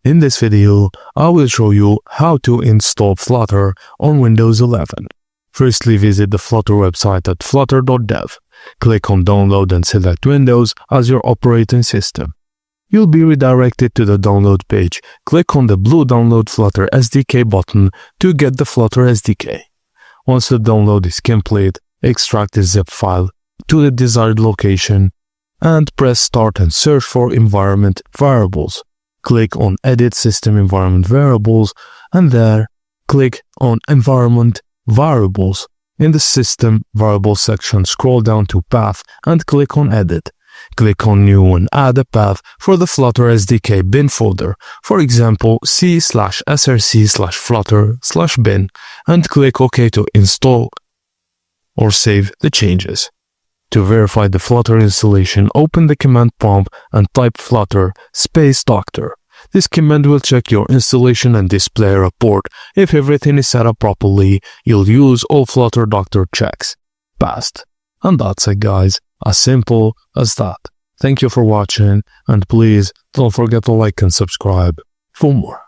In this video, I will show you how to install Flutter on Windows 11. Firstly, visit the Flutter website at flutter.dev. Click on Download and select Windows as your operating system. You'll be redirected to the download page. Click on the blue Download Flutter SDK button to get the Flutter SDK. Once the download is complete, extract the zip file to the desired location and press Start and search for environment variables. Click on Edit System Environment Variables and there click on Environment Variables. In the System Variables section, scroll down to Path and click on Edit. Click on New and add a path for the Flutter SDK bin folder, for example c/src/flutter/bin, and click OK to install or save the changes. To verify the Flutter installation, open the command prompt and type Flutter --doctor. This command will check your installation and display a report. If everything is set up properly, you'll use all Flutter doctor checks passed. And that's it, guys. As simple as that. Thank you for watching, and please don't forget to like and subscribe for more.